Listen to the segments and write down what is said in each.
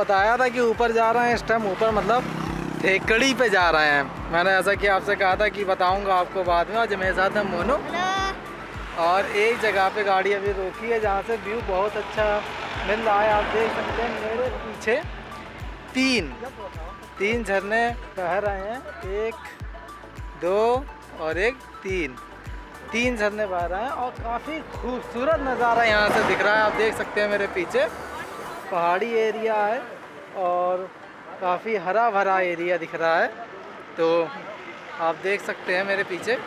बताया था कि ऊपर जा रहे हैं, इस टाइम ऊपर मतलब थेकड़ी पे जा रहे हैं। मैंने ऐसा कि आपसे कहा था कि बताऊंगा आपको बाद में। और मेरे साथ है मोनू, और एक जगह पे गाड़ी अभी रोकी है जहाँ से व्यू बहुत अच्छा मिल रहा है। आप देख सकते हैं मेरे पीछे तीन झरने बह रहे हैं, 1 2 और 1 3 झरने बह रहे हैं और काफ़ी खूबसूरत नज़ारा यहाँ से दिख रहा है। आप देख सकते हैं मेरे पीछे पहाड़ी एरिया है और काफ़ी हरा भरा एरिया दिख रहा है, तो आप देख सकते हैं मेरे पीछे।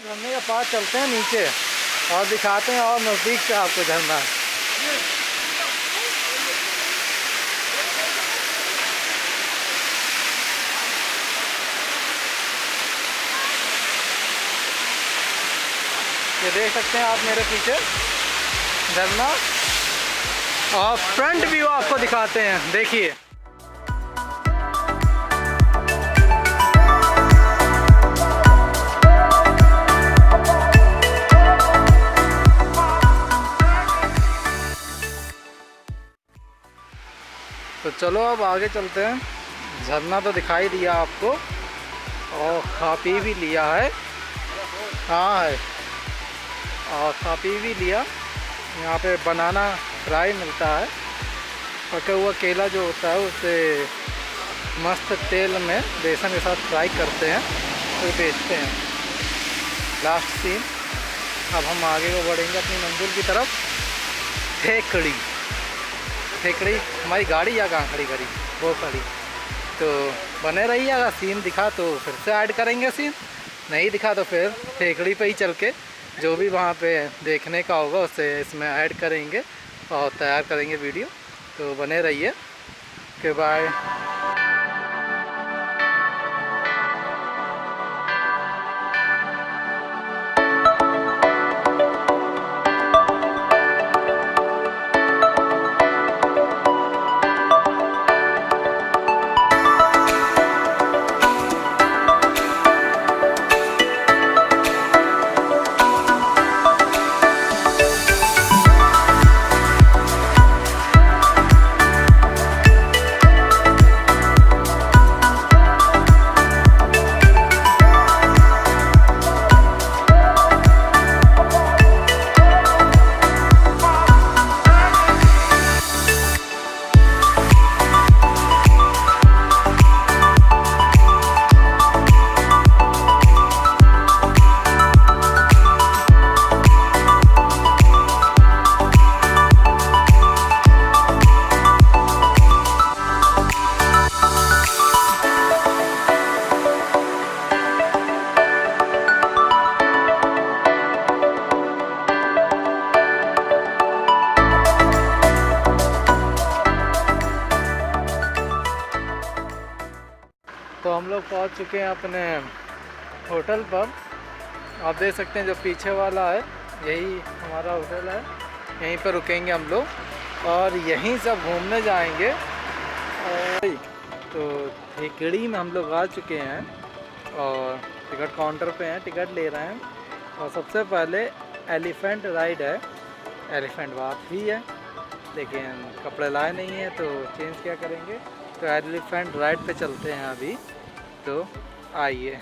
झरने के पास चलते हैं नीचे और दिखाते हैं और नज़दीक से आपको झरना। ये देख सकते हैं आप मेरे पीछे झरना, और फ्रंट व्यू आपको दिखाते हैं, देखिए। तो चलो अब आगे चलते हैं। झरना तो दिखाई दिया आपको और खा पी भी लिया है। हाँ है, और खा पी भी लिया। यहाँ पे बनाना फ्राई मिलता है, पका हुआ केला जो होता है उसे मस्त तेल में बेसन के साथ फ्राई करते हैं, तो बेचते हैं। Last scene. अब हम आगे को बढ़ेंगे अपनी मंजिल की तरफ। थेकड़ी हमारी गाड़ी या कहाँ खड़ी करी, वो खड़ी। तो बने रहिए, अगर सीन दिखा तो फिर से ऐड करेंगे, सीन नहीं दिखा तो फिर थेकड़ी पे ही चल के जो भी वहाँ पे देखने का होगा उसे इसमें ऐड करेंगे और तैयार करेंगे वीडियो। तो बने रहिए। Okay bye. तो हम लोग पहुंच चुके हैं अपने होटल पर। आप देख सकते हैं जो पीछे वाला है यही हमारा होटल है, यहीं पर रुकेंगे हम लोग और यहीं सब घूमने जाएंगे। तो थेकड़ी में हम लोग आ चुके हैं और टिकट काउंटर पे हैं, टिकट ले रहे हैं। और सबसे पहले एलिफेंट राइड है। एलिफेंट बात ही है, लेकिन कपड़े लाए नहीं हैं तो चेंज क्या करेंगे। तो एलिफेंट राइड पे चलते हैं अभी, तो आइए।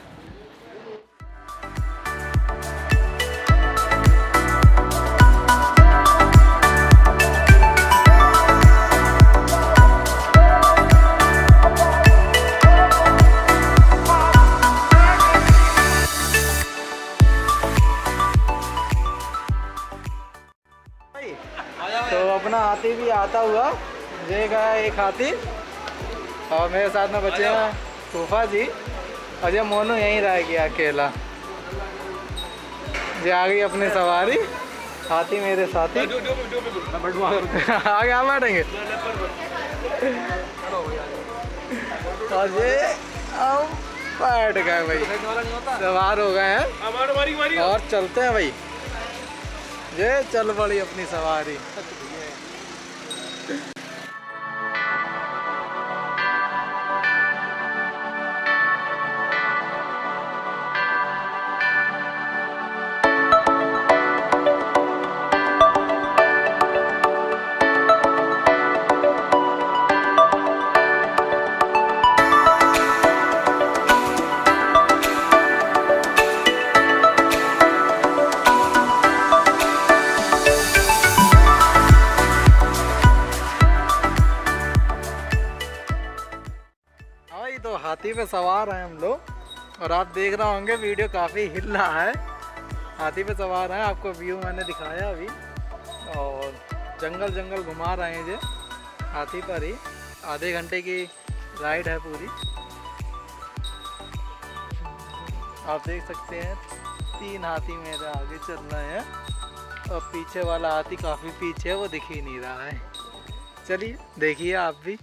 तो अपना हाथी भी आता हुआ, ये गया एक हाथी और मेरे साथ में बचे हैं फूफा जी, और ये मोनू यहीं रह गया अकेला। ये आ गई अपनी सवारी, हाथी मेरे साथी। आगे आप बैठेंगे और ये अब बैठ गए भाई, सवार हो गए हैं और चलते हैं भाई। ये चल पड़ी अपनी सवारी। तो हाथी पे सवार हैं हम लोग और आप देख रहे होंगे वीडियो काफ़ी हिल रहा है। हाथी पे सवार हैं, आपको व्यू मैंने दिखाया अभी और जंगल जंगल घुमा रहे हैं ये हाथी पर ही। आधे घंटे की राइड है पूरी। आप देख सकते हैं 3 हाथी मेरे आगे चल रहे हैं और पीछे वाला हाथी काफ़ी पीछे है, वो दिख ही नहीं रहा है। चलिए देखिए आप भी।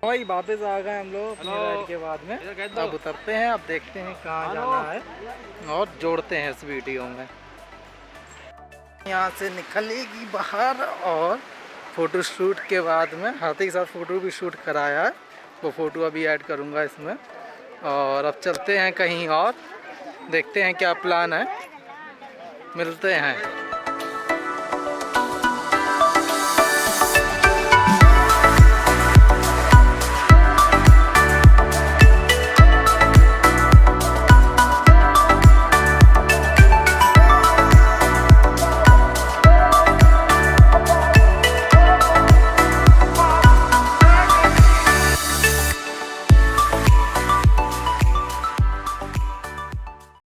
वही वापस आ गए हम लोग अपनी राइड के बाद में। अब उतरते हैं, अब देखते हैं कहाँ जाना है और जोड़ते हैं इस वीडियो में। यहाँ से निकलेगी बाहर और फ़ोटो शूट के बाद में हाथी के साथ फ़ोटो भी शूट कराया है, वो फ़ोटो अभी ऐड करूँगा इसमें। और अब चलते हैं कहीं और, देखते हैं क्या प्लान है, मिलते हैं।